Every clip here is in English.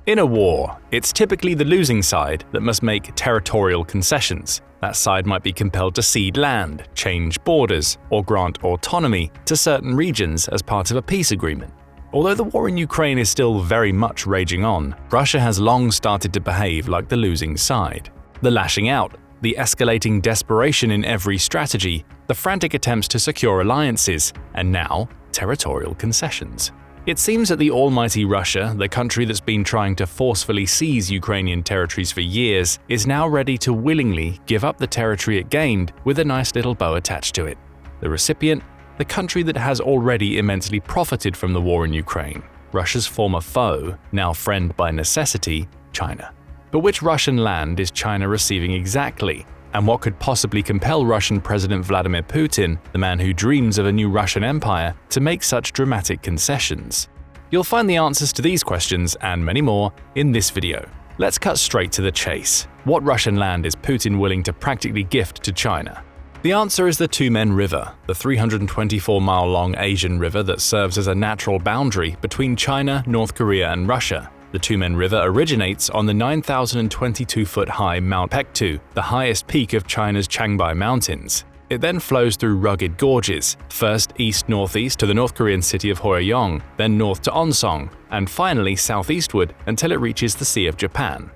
In a war, it's typically the losing side that must make territorial concessions. That side might be compelled to cede land, change borders, or grant autonomy to certain regions as part of a peace agreement. Although the war in Ukraine is still very much raging on, Russia has long started to behave like the losing side. The lashing out, the escalating desperation in every strategy, the frantic attempts to secure alliances, and now, territorial concessions. It seems that the almighty Russia, the country that's been trying to forcefully seize Ukrainian territories for years, is now ready to willingly give up the territory it gained with a nice little bow attached to it. The recipient, the country that has already immensely profited from the war in Ukraine, Russia's former foe, now friend by necessity, China. But which Russian land is China receiving exactly? And what could possibly compel Russian President Vladimir Putin, the man who dreams of a new Russian empire, to make such dramatic concessions? You'll find the answers to these questions and many more in this video. Let's cut straight to the chase. What Russian land is Putin willing to practically gift to China? The answer is the Tumen River, the 324-mile-long Asian river that serves as a natural boundary between China, North Korea, and Russia. The Tumen River originates on the 9,022-foot-high Mount Pektu, the highest peak of China's Changbai Mountains. It then flows through rugged gorges, first east-northeast to the North Korean city of Hwoyeong, then north to Onsong, and finally southeastward until it reaches the Sea of Japan.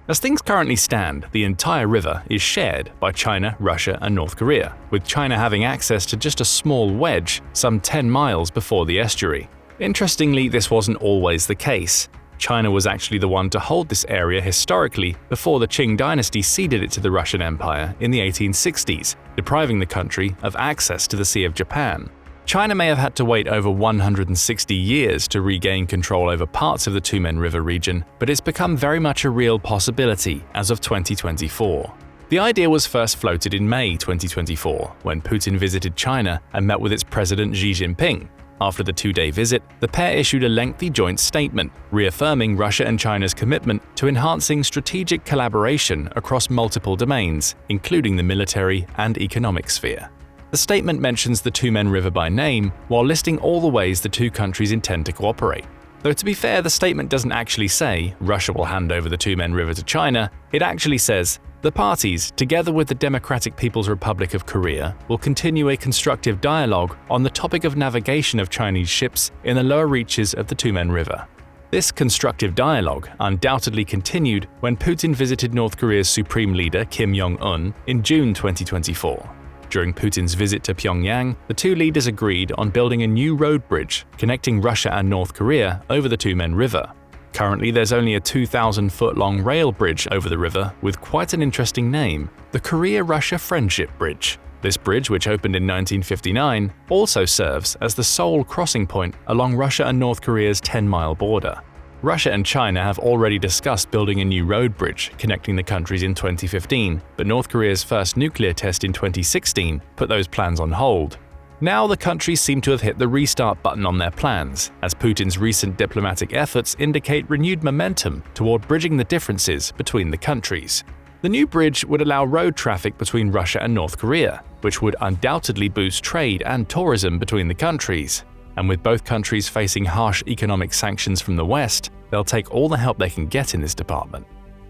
As things currently stand, the entire river is shared by China, Russia, and North Korea, with China having access to just a small wedge some 10 miles before the estuary. Interestingly, this wasn't always the case. China was actually the one to hold this area historically before the Qing dynasty ceded it to the Russian Empire in the 1860s, depriving the country of access to the Sea of Japan. China may have had to wait over 160 years to regain control over parts of the Tumen River region, but it's become very much a real possibility as of 2024. The idea was first floated in May 2024 when Putin visited China and met with its president Xi Jinping. After the two-day visit, the pair issued a lengthy joint statement, reaffirming Russia and China's commitment to enhancing strategic collaboration across multiple domains, including the military and economic sphere. The statement mentions the Tumen River by name, while listing all the ways the two countries intend to cooperate. Though to be fair, the statement doesn't actually say Russia will hand over the Tumen River to China, it actually says, the parties, together with the Democratic People's Republic of Korea, will continue a constructive dialogue on the topic of navigation of Chinese ships in the lower reaches of the Tumen River. This constructive dialogue undoubtedly continued when Putin visited North Korea's supreme leader Kim Jong-un in June 2024. During Putin's visit to Pyongyang, the two leaders agreed on building a new road bridge connecting Russia and North Korea over the Tumen River. Currently, there's only a 2,000-foot-long rail bridge over the river with quite an interesting name, the Korea-Russia Friendship Bridge. This bridge, which opened in 1959, also serves as the sole crossing point along Russia and North Korea's 10-mile border. Russia and China have already discussed building a new road bridge connecting the countries in 2015, but North Korea's first nuclear test in 2016 put those plans on hold. Now the countries seem to have hit the restart button on their plans, as Putin's recent diplomatic efforts indicate renewed momentum toward bridging the differences between the countries. The new bridge would allow road traffic between Russia and North Korea, which would undoubtedly boost trade and tourism between the countries. And with both countries facing harsh economic sanctions from the West, they'll take all the help they can get in this department.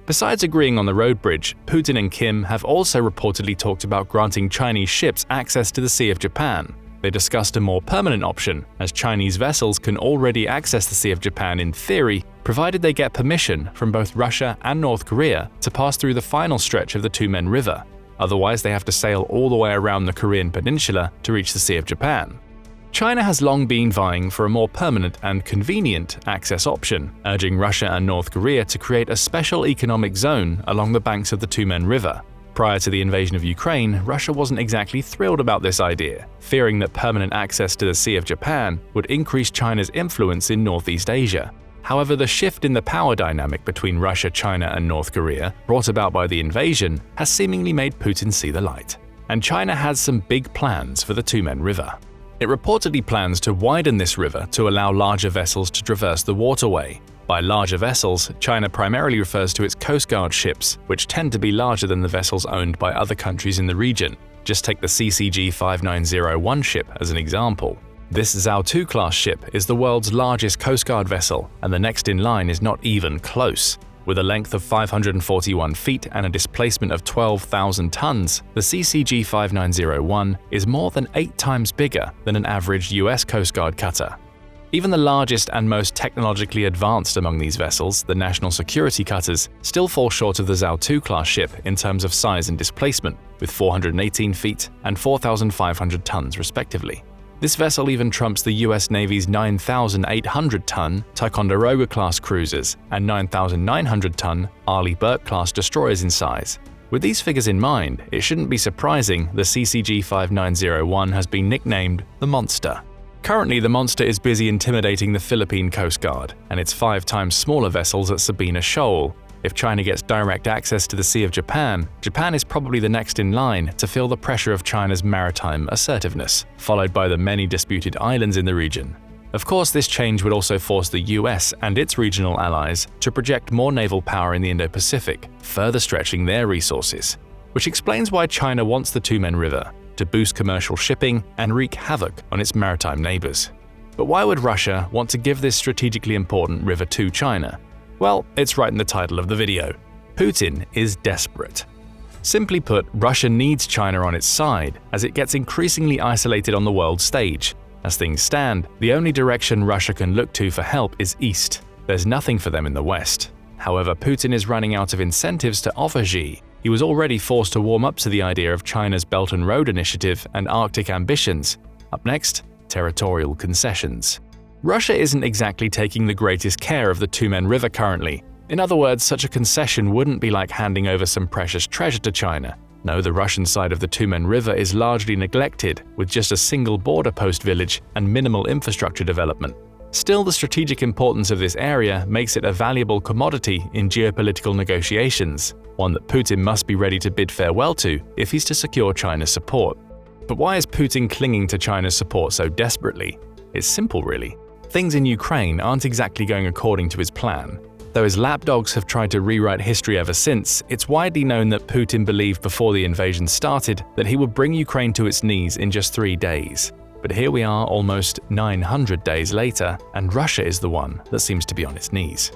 Besides agreeing on the road bridge, Putin and Kim have also reportedly talked about granting Chinese ships access to the Sea of Japan. They discussed a more permanent option, as Chinese vessels can already access the Sea of Japan in theory, provided they get permission from both Russia and North Korea to pass through the final stretch of the Tumen River. Otherwise, they have to sail all the way around the Korean peninsula to reach the Sea of Japan. China has long been vying for a more permanent and convenient access option, urging Russia and North Korea to create a special economic zone along the banks of the Tumen River. Prior to the invasion of Ukraine, Russia wasn't exactly thrilled about this idea, fearing that permanent access to the Sea of Japan would increase China's influence in Northeast Asia. However, the shift in the power dynamic between Russia, China, and North Korea, brought about by the invasion, has seemingly made Putin see the light. And China has some big plans for the Tumen River. It reportedly plans to widen this river to allow larger vessels to traverse the waterway. By larger vessels, China primarily refers to its Coast Guard ships, which tend to be larger than the vessels owned by other countries in the region. Just take the CCG 5901 ship as an example. This Zhao 2 class ship is the world's largest Coast Guard vessel, and the next in line is not even close. With a length of 541 feet and a displacement of 12,000 tons, the CCG 5901 is more than 8 times bigger than an average US Coast Guard cutter. Even the largest and most technologically advanced among these vessels, the national security cutters, still fall short of the Zhao 2 class ship in terms of size and displacement, with 418 feet and 4,500 tons respectively. This vessel even trumps the US Navy's 9,800-ton Ticonderoga-class cruisers and 9,900-ton Arleigh Burke-class destroyers in size. With these figures in mind, it shouldn't be surprising the CCG 5901 has been nicknamed the Monster. Currently, the Monster is busy intimidating the Philippine Coast Guard and its 5 times smaller vessels at Sabina Shoal. If China gets direct access to the Sea of Japan, Japan is probably the next in line to feel the pressure of China's maritime assertiveness, followed by the many disputed islands in the region. Of course, this change would also force the US and its regional allies to project more naval power in the Indo-Pacific, further stretching their resources. Which explains why China wants the Tumen River, to boost commercial shipping and wreak havoc on its maritime neighbors. But why would Russia want to give this strategically important river to China? Well, it's right in the title of the video. Putin is desperate. Simply put, Russia needs China on its side as it gets increasingly isolated on the world stage. As things stand, the only direction Russia can look to for help is east. There's nothing for them in the west. However, Putin is running out of incentives to offer Xi. He was already forced to warm up to the idea of China's Belt and Road Initiative and Arctic ambitions. Up next, territorial concessions. Russia isn't exactly taking the greatest care of the Tumen River currently. In other words, such a concession wouldn't be like handing over some precious treasure to China. No, the Russian side of the Tumen River is largely neglected, with just a single border post village and minimal infrastructure development. Still, the strategic importance of this area makes it a valuable commodity in geopolitical negotiations, one that Putin must be ready to bid farewell to if he's to secure China's support. But why is Putin clinging to China's support so desperately? It's simple, really. Things in Ukraine aren't exactly going according to his plan. Though his lapdogs have tried to rewrite history ever since, it's widely known that Putin believed before the invasion started that he would bring Ukraine to its knees in just 3 days. But here we are almost 900 days later, and Russia is the one that seems to be on its knees.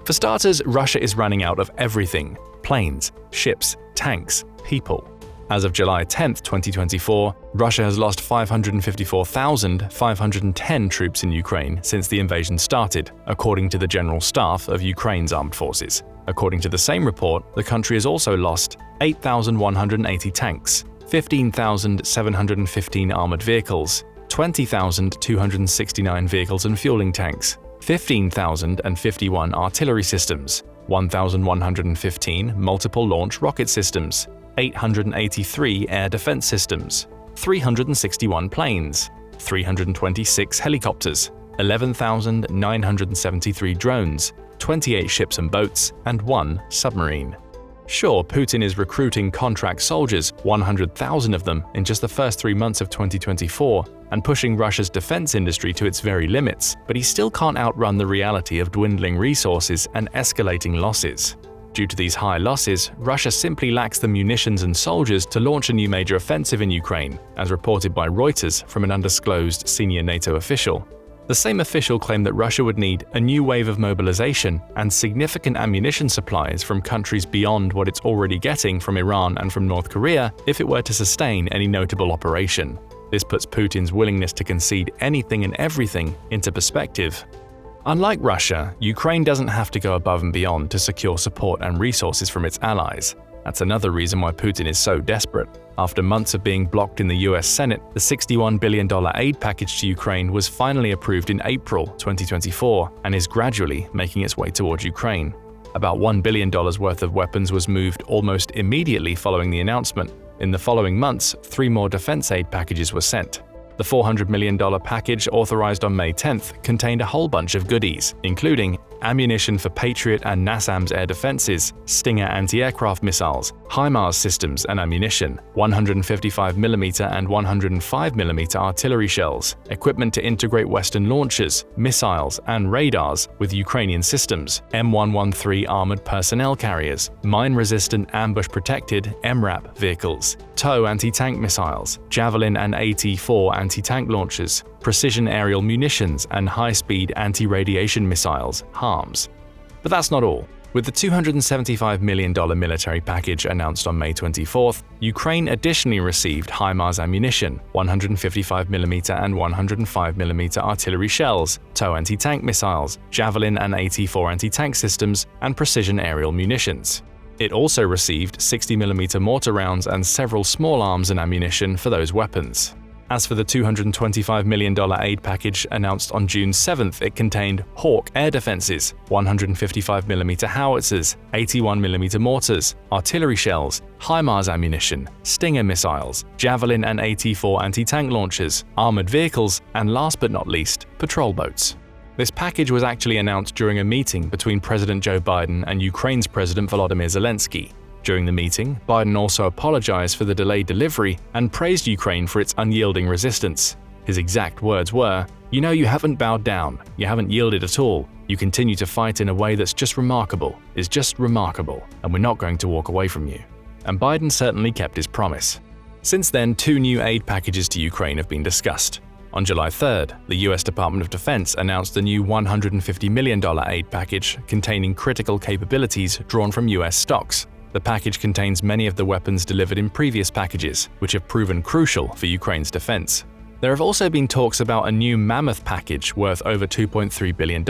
For starters, Russia is running out of everything: planes, ships, tanks, people. As of July 10, 2024, Russia has lost 554,510 troops in Ukraine since the invasion started, according to the General Staff of Ukraine's armed forces. According to the same report, the country has also lost 8,180 tanks, 15,715 armored vehicles, 20,269 vehicles and fueling tanks, 15,051 artillery systems, 1,115 multiple launch rocket systems, 883 air defense systems, 361 planes, 326 helicopters, 11,973 drones, 28 ships and boats, and 1 submarine. Sure, Putin is recruiting contract soldiers, 100,000 of them in just the first 3 months of 2024, and pushing Russia's defense industry to its very limits, but he still can't outrun the reality of dwindling resources and escalating losses. Due to these high losses, Russia simply lacks the munitions and soldiers to launch a new major offensive in Ukraine, as reported by Reuters from an undisclosed senior NATO official. The same official claimed that Russia would need a new wave of mobilization and significant ammunition supplies from countries beyond what it's already getting from Iran and from North Korea if it were to sustain any notable operation. This puts Putin's willingness to concede anything and everything into perspective. Unlike Russia, Ukraine doesn't have to go above and beyond to secure support and resources from its allies. That's another reason why Putin is so desperate. After months of being blocked in the US Senate, the $61 billion aid package to Ukraine was finally approved in April 2024 and is gradually making its way towards Ukraine. About $1 billion worth of weapons was moved almost immediately following the announcement. In the following months, 3 more defense aid packages were sent. The $400 million package authorized on May 10th contained a whole bunch of goodies, including ammunition for Patriot and NASAMS air defenses, Stinger anti-aircraft missiles, HIMARS systems and ammunition, 155mm and 105mm artillery shells, equipment to integrate Western launchers, missiles, and radars with Ukrainian systems, M113 armored personnel carriers, mine-resistant ambush-protected MRAP vehicles, TOW anti-tank missiles, Javelin and AT-4 anti-tank launchers, precision aerial munitions, and high-speed anti-radiation missiles, HARMs. But that's not all. With the $275 million military package announced on May 24th, Ukraine additionally received HIMARS ammunition, 155mm and 105mm artillery shells, TOW anti-tank missiles, Javelin and AT-4 anti-tank systems, and precision aerial munitions. It also received 60mm mortar rounds and several small arms and ammunition for those weapons. As for the $225 million aid package announced on June 7th, it contained Hawk air defenses, 155mm howitzers, 81mm mortars, artillery shells, HIMARS ammunition, Stinger missiles, Javelin and AT-4 anti-tank launchers, armored vehicles, and last but not least, patrol boats. This package was actually announced during a meeting between President Joe Biden and Ukraine's President Volodymyr Zelensky. During the meeting, Biden also apologized for the delayed delivery and praised Ukraine for its unyielding resistance. His exact words were, "You know, you haven't bowed down, you haven't yielded at all, you continue to fight in a way that's just remarkable, is just remarkable, and we're not going to walk away from you." And Biden certainly kept his promise. Since then, 2 new aid packages to Ukraine have been discussed. On July 3rd, the US Department of Defense announced a new $150 million aid package containing critical capabilities drawn from US stocks. The package contains many of the weapons delivered in previous packages, which have proven crucial for Ukraine's defense. There have also been talks about a new mammoth package worth over $2.3 billion,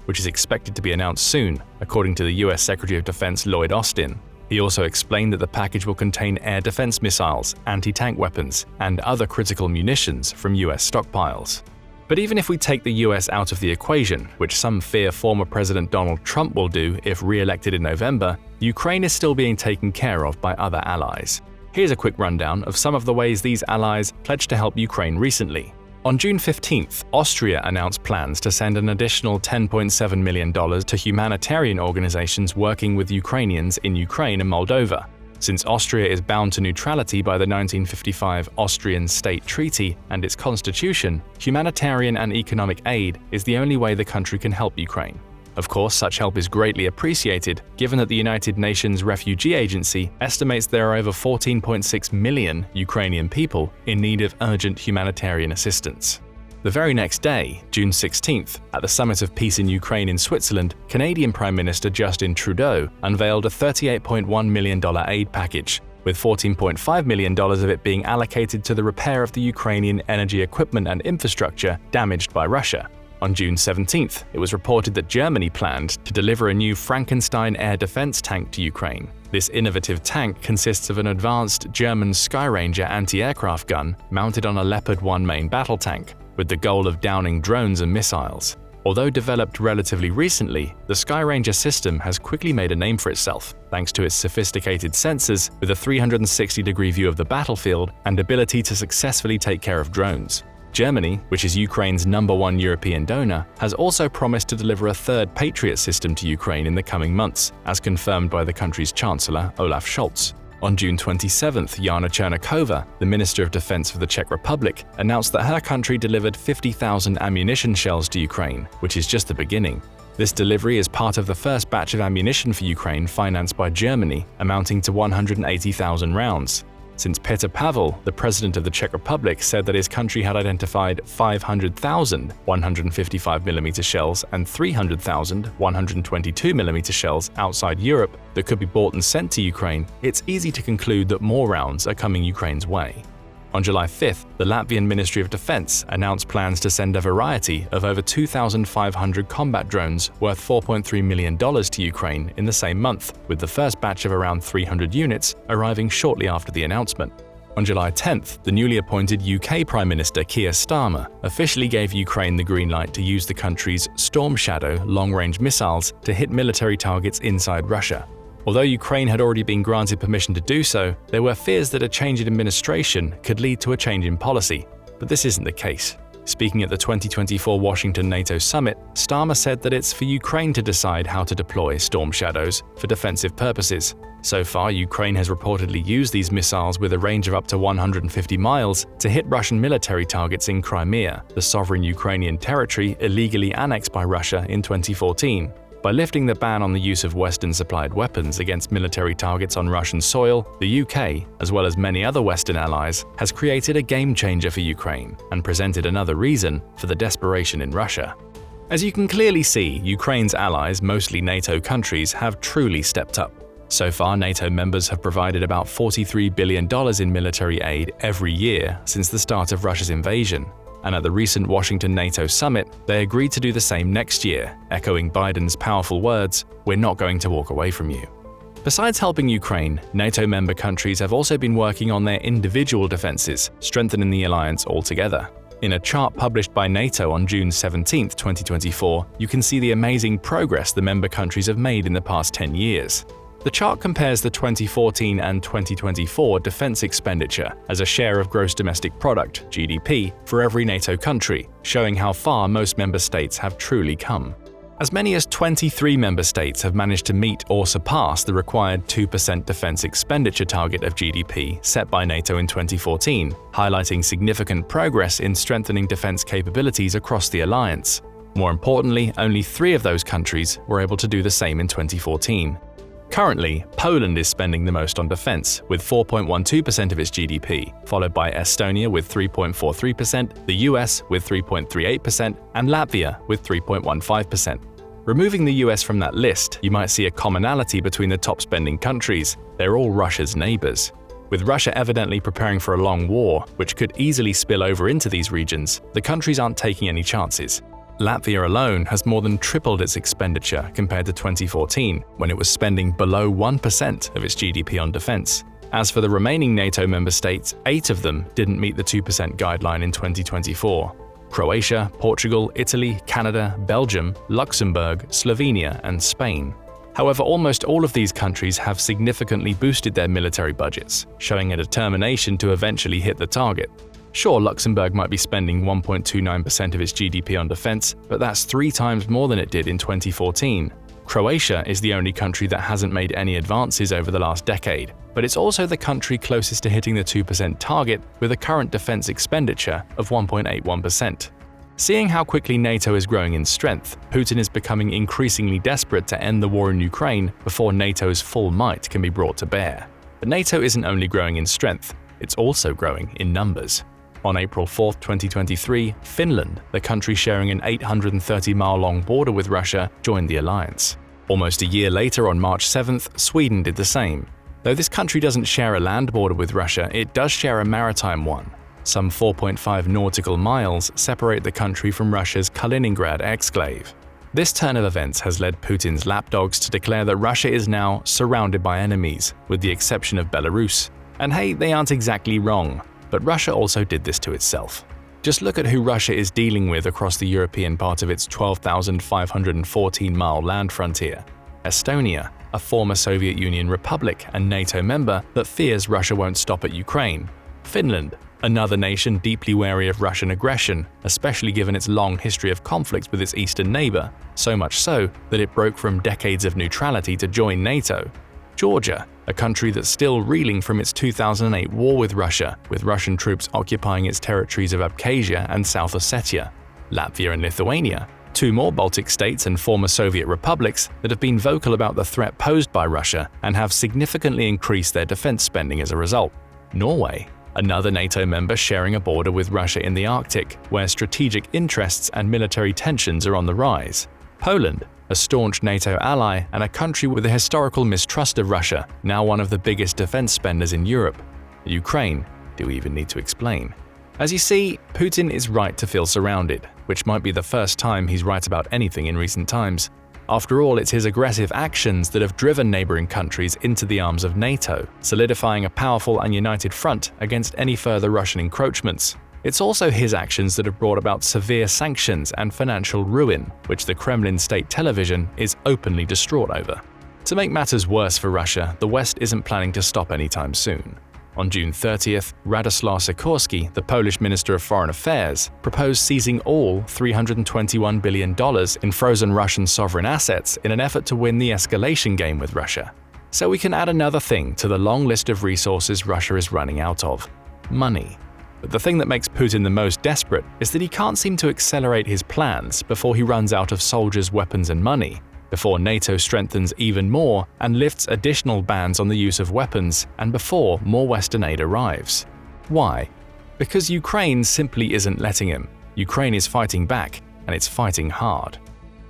which is expected to be announced soon, according to the US Secretary of Defense Lloyd Austin. He also explained that the package will contain air defense missiles, anti-tank weapons, and other critical munitions from US stockpiles. But even if we take the US out of the equation, which some fear former President Donald Trump will do if re-elected in November, Ukraine is still being taken care of by other allies. Here's a quick rundown of some of the ways these allies pledged to help Ukraine recently. On June 15th, Austria announced plans to send an additional $10.7 million to humanitarian organizations working with Ukrainians in Ukraine and Moldova. Since Austria is bound to neutrality by the 1955 Austrian State Treaty and its constitution, humanitarian and economic aid is the only way the country can help Ukraine. Of course, such help is greatly appreciated, given that the United Nations Refugee Agency estimates there are over 14.6 million Ukrainian people in need of urgent humanitarian assistance. The very next day, June 16th, at the Summit of Peace in Ukraine in Switzerland, Canadian Prime Minister Justin Trudeau unveiled a $38.1 million aid package, with $14.5 million of it being allocated to the repair of the Ukrainian energy equipment and infrastructure damaged by Russia. On June 17th, it was reported that Germany planned to deliver a new Frankenstein air defense tank to Ukraine. This innovative tank consists of an advanced German Skyranger anti-aircraft gun mounted on a Leopard 1 main battle tank, with the goal of downing drones and missiles. Although developed relatively recently, the Skyranger system has quickly made a name for itself, thanks to its sophisticated sensors with a 360-degree view of the battlefield and ability to successfully take care of drones. Germany, which is Ukraine's #1 European donor, has also promised to deliver a third Patriot system to Ukraine in the coming months, as confirmed by the country's Chancellor, Olaf Scholz. On June 27th, Jana Chernakova, the Minister of Defense for the Czech Republic, announced that her country delivered 50,000 ammunition shells to Ukraine, which is just the beginning. This delivery is part of the first batch of ammunition for Ukraine financed by Germany, amounting to 180,000 rounds. Since Petr Pavel, the president of the Czech Republic, said that his country had identified 500,000 155mm shells and 300,000 122mm shells outside Europe that could be bought and sent to Ukraine, it's easy to conclude that more rounds are coming Ukraine's way. On July 5th, the Latvian Ministry of Defense announced plans to send a variety of over 2,500 combat drones worth $4.3 million to Ukraine in the same month, with the first batch of around 300 units arriving shortly after the announcement. On July 10th, the newly appointed UK Prime Minister Keir Starmer officially gave Ukraine the green light to use the country's Storm Shadow long-range missiles to hit military targets inside Russia. Although Ukraine had already been granted permission to do so, there were fears that a change in administration could lead to a change in policy, but this isn't the case. Speaking at the 2024 Washington NATO summit, Starmer said that it's for Ukraine to decide how to deploy Storm Shadows for defensive purposes. So far, Ukraine has reportedly used these missiles with a range of up to 150 miles to hit Russian military targets in Crimea, the sovereign Ukrainian territory illegally annexed by Russia in 2014. By lifting the ban on the use of Western-supplied weapons against military targets on Russian soil, the UK, as well as many other Western allies, has created a game-changer for Ukraine and presented another reason for the desperation in Russia. As you can clearly see, Ukraine's allies, mostly NATO countries, have truly stepped up. So far, NATO members have provided about $43 billion in military aid every year since the start of Russia's invasion. And at the recent Washington NATO summit, they agreed to do the same next year, echoing Biden's powerful words, "We're not going to walk away from you." Besides helping Ukraine, NATO member countries have also been working on their individual defenses, strengthening the alliance altogether. In a chart published by NATO on June 17, 2024, you can see the amazing progress the member countries have made in the past 10 years. The chart compares the 2014 and 2024 defense expenditure as a share of gross domestic product (GDP) for every NATO country, showing how far most member states have truly come. As many as 23 member states have managed to meet or surpass the required 2% defense expenditure target of GDP set by NATO in 2014, highlighting significant progress in strengthening defense capabilities across the alliance. More importantly, only 3 of those countries were able to do the same in 2014. Currently, Poland is spending the most on defense, with 4.12% of its GDP, followed by Estonia with 3.43%, the US with 3.38%, and Latvia with 3.15%. Removing the US from that list, you might see a commonality between the top spending countries. They're all Russia's neighbors. With Russia evidently preparing for a long war, which could easily spill over into these regions, the countries aren't taking any chances. Latvia alone has more than tripled its expenditure compared to 2014, when it was spending below 1% of its GDP on defense. As for the remaining NATO member states, 8 of them didn't meet the 2% guideline in 2024. Croatia, Portugal, Italy, Canada, Belgium, Luxembourg, Slovenia, and Spain. However, almost all of these countries have significantly boosted their military budgets, showing a determination to eventually hit the target. Sure, Luxembourg might be spending 1.29% of its GDP on defense, but that's 3 times more than it did in 2014. Croatia is the only country that hasn't made any advances over the last decade, but it's also the country closest to hitting the 2% target with a current defense expenditure of 1.81%. Seeing how quickly NATO is growing in strength, Putin is becoming increasingly desperate to end the war in Ukraine before NATO's full might can be brought to bear. But NATO isn't only growing in strength, it's also growing in numbers. On April 4, 2023, Finland, the country sharing an 830-mile-long border with Russia, joined the alliance. Almost a year later, on March 7th, Sweden did the same. Though this country doesn't share a land border with Russia, it does share a maritime one. Some 4.5 nautical miles separate the country from Russia's Kaliningrad exclave. This turn of events has led Putin's lapdogs to declare that Russia is now surrounded by enemies, with the exception of Belarus. And hey, they aren't exactly wrong. But Russia also did this to itself. Just look at who Russia is dealing with across the European part of its 12,514-mile land frontier. Estonia, a former Soviet Union republic and NATO member that fears Russia won't stop at Ukraine. Finland, another nation deeply wary of Russian aggression, especially given its long history of conflict with its eastern neighbor, so much so that it broke from decades of neutrality to join NATO. Georgia, a country that's still reeling from its 2008 war with Russia, with Russian troops occupying its territories of Abkhazia and South Ossetia. Latvia and Lithuania, 2 more Baltic states and former Soviet republics that have been vocal about the threat posed by Russia and have significantly increased their defense spending as a result. Norway, another NATO member sharing a border with Russia in the Arctic, where strategic interests and military tensions are on the rise. Poland, a staunch NATO ally and a country with a historical mistrust of Russia, now one of the biggest defense spenders in Europe. Ukraine, do we even need to explain? As you see, Putin is right to feel surrounded, which might be the first time he's right about anything in recent times. After all, it's his aggressive actions that have driven neighboring countries into the arms of NATO, solidifying a powerful and united front against any further Russian encroachments. It's also his actions that have brought about severe sanctions and financial ruin, which the Kremlin state television is openly distraught over. To make matters worse for Russia, the West isn't planning to stop anytime soon. On June 30th, Radoslaw Sikorski, the Polish Minister of Foreign Affairs, proposed seizing all $321 billion in frozen Russian sovereign assets in an effort to win the escalation game with Russia. So we can add another thing to the long list of resources Russia is running out of: money. But the thing that makes Putin the most desperate is that he can't seem to accelerate his plans before he runs out of soldiers, weapons, and money. before NATO strengthens even more and lifts additional bans on the use of weapons, and before more Western aid arrives. Why? Because Ukraine simply isn't letting him. Ukraine is fighting back, and it's fighting hard.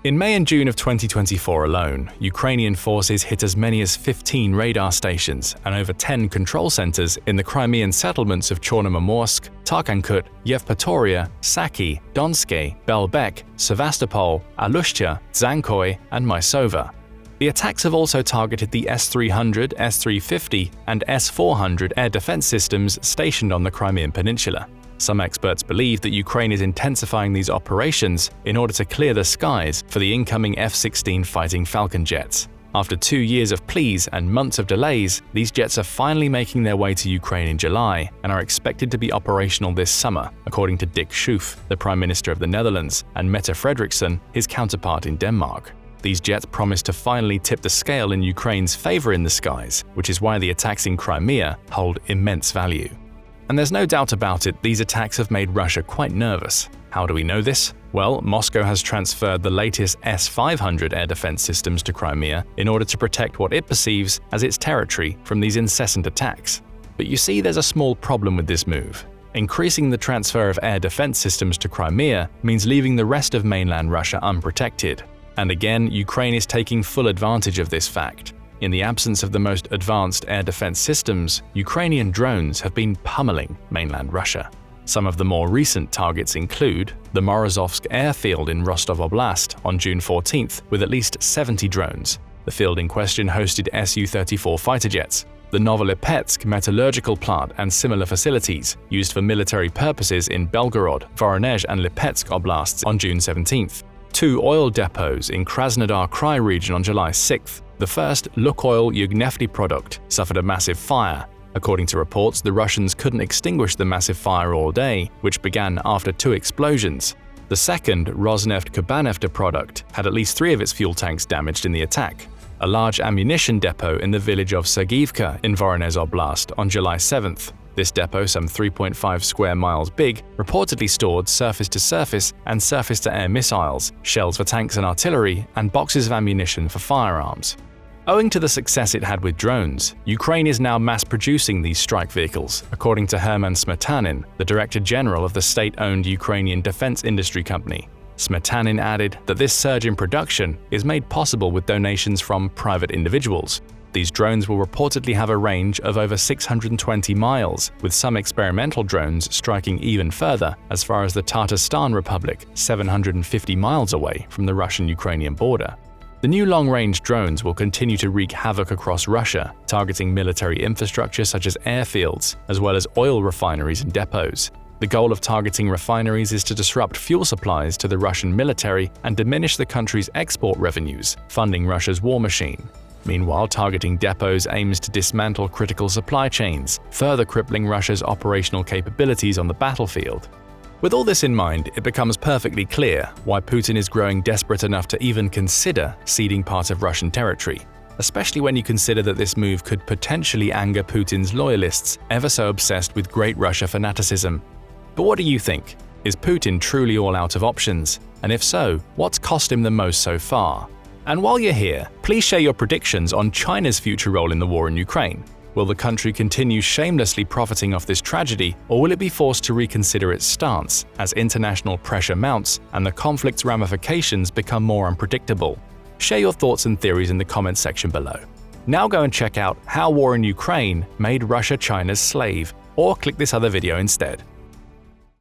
In May and June of 2024 alone, Ukrainian forces hit as many as 15 radar stations and over 10 control centers in the Crimean settlements of Chornomorsk, Tarkankut, Yevpatoria, Saki, Donske, Belbek, Sevastopol, Alushcha, Dzankoy, and Mysova. The attacks have also targeted the S-300, S-350, and S-400 air defense systems stationed on the Crimean Peninsula. Some experts believe that Ukraine is intensifying these operations in order to clear the skies for the incoming F-16 fighting Falcon jets. After 2 years of pleas and months of delays, these jets are finally making their way to Ukraine in July and are expected to be operational this summer, according to Dick Schoof, the Prime Minister of the Netherlands, and Mette Frederiksen, his counterpart in Denmark. These jets promise to finally tip the scale in Ukraine's favor in the skies, which is why the attacks in Crimea hold immense value. And there's no doubt about it, these attacks have made Russia quite nervous. How do we know this? Well, Moscow has transferred the latest S-500 air defense systems to Crimea in order to protect what it perceives as its territory from these incessant attacks. But you see, there's a small problem with this move. Increasing the transfer of air defense systems to Crimea means leaving the rest of mainland Russia unprotected. And again, Ukraine is taking full advantage of this fact. In the absence of the most advanced air defense systems, Ukrainian drones have been pummeling mainland Russia. Some of the more recent targets include the Morozovsk airfield in Rostov Oblast on June 14th with at least 70 drones. The field in question hosted Su-34 fighter jets. The Novolipetsk metallurgical plant and similar facilities used for military purposes in Belgorod, Voronezh and Lipetsk oblasts on June 17th. 2 oil depots in Krasnodar Krai region on July 6th. The first, Lukoil Yugnefty product, suffered a massive fire. According to reports, the Russians couldn't extinguish the massive fire all day, which began after 2 explosions. The second, Rosneft Kubanefta product, had at least 3 of its fuel tanks damaged in the attack. A large ammunition depot in the village of Sergivka in Voronezh Oblast on July 7th. This depot, some 3.5 square miles big, reportedly stored surface-to-surface and surface-to-air missiles, shells for tanks and artillery, and boxes of ammunition for firearms. Owing to the success it had with drones, Ukraine is now mass-producing these strike vehicles, according to Herman Smetanin, the Director General of the state-owned Ukrainian defense industry company. Smetanin added that this surge in production is made possible with donations from private individuals. These drones will reportedly have a range of over 620 miles, with some experimental drones striking even further, as far as the Tatarstan Republic, 750 miles away from the Russian-Ukrainian border. The new long-range drones will continue to wreak havoc across Russia, targeting military infrastructure such as airfields, as well as oil refineries and depots. The goal of targeting refineries is to disrupt fuel supplies to the Russian military and diminish the country's export revenues, funding Russia's war machine. Meanwhile, targeting depots aims to dismantle critical supply chains, further crippling Russia's operational capabilities on the battlefield. With all this in mind, it becomes perfectly clear why Putin is growing desperate enough to even consider ceding part of Russian territory, especially when you consider that this move could potentially anger Putin's loyalists, ever so obsessed with Great Russia fanaticism. But what do you think? Is Putin truly all out of options? And if so, what's cost him the most so far? And while you're here, please share your predictions on China's future role in the war in Ukraine. Will the country continue shamelessly profiting off this tragedy, or will it be forced to reconsider its stance as international pressure mounts and the conflict's ramifications become more unpredictable? Share your thoughts and theories in the comments section below. Now go and check out How War in Ukraine Made Russia China's Slave, or click this other video instead.